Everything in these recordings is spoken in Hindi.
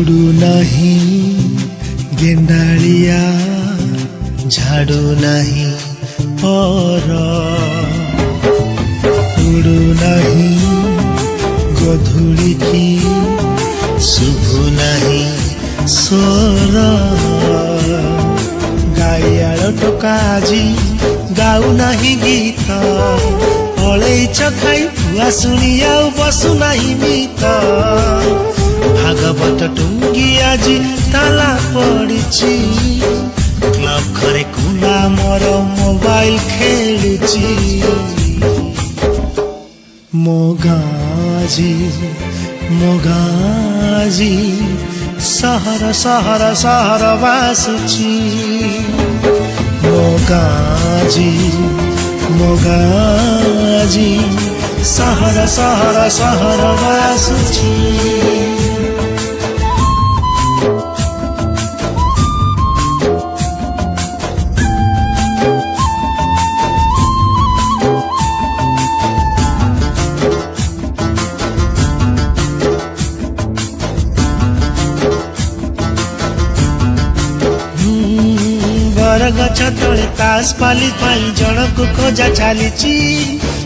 उड़ू नहीं गेंडालिया झाड़ू नहीं पर उड़ू नहीं गधूली की शुभु नहीं स्वर गाइयाल टोका आजी गाऊ नहीं गीत पलैच खाई भुआ शुणी आउ बसु नहीं मित भागवत टुंगी आजी ताला पड़िछि क्लब घरे कुला मोर मोबाइल खेलुछि मोगाजी मोगाजी सहर सहर सहर बासुछि मोगाजी मोगाजी सहर सहर सहर बासुछि गछ तले तास पाली पाई जनक खोजा चलीची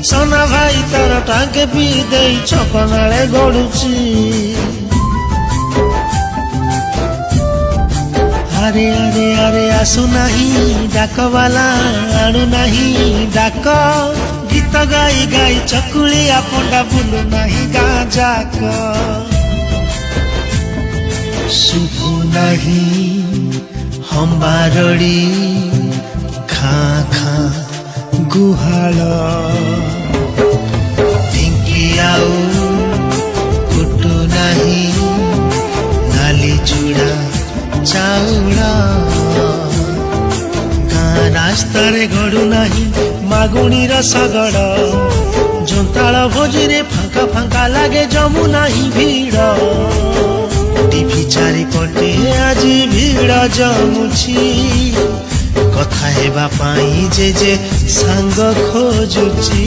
सोना भाई तार टांके पी दे छपनाले गड़ुची अरे अरे अरे आसु नहीं डाक वाला आणु नहीं डाक गीत गाई गाई चकुली आपंडा बुलु नहीं गाँ जाक शुभु नहीं हम्बारड़ी खा खा गुहाल ढिंकी आउ कुटु नहीं नाली चूड़ा चाउल गाँ रास्ता रे गड़ू नहीं मागुणी रसगड़ जोताल भोजी रे फांका फांका लागे जमु नहीं भीड़ टीवी चारिपटे आजी भीड़ जमुछि कथा हेबा पाई जे सांग खोजुछि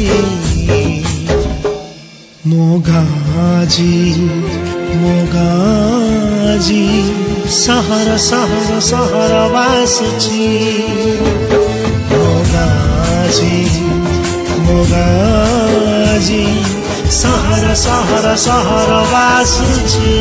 मोगाजी मोगाजी सहर सहर सहर बासुछि मोगाजी मोगाजी सहर सहर सहर बासुछि।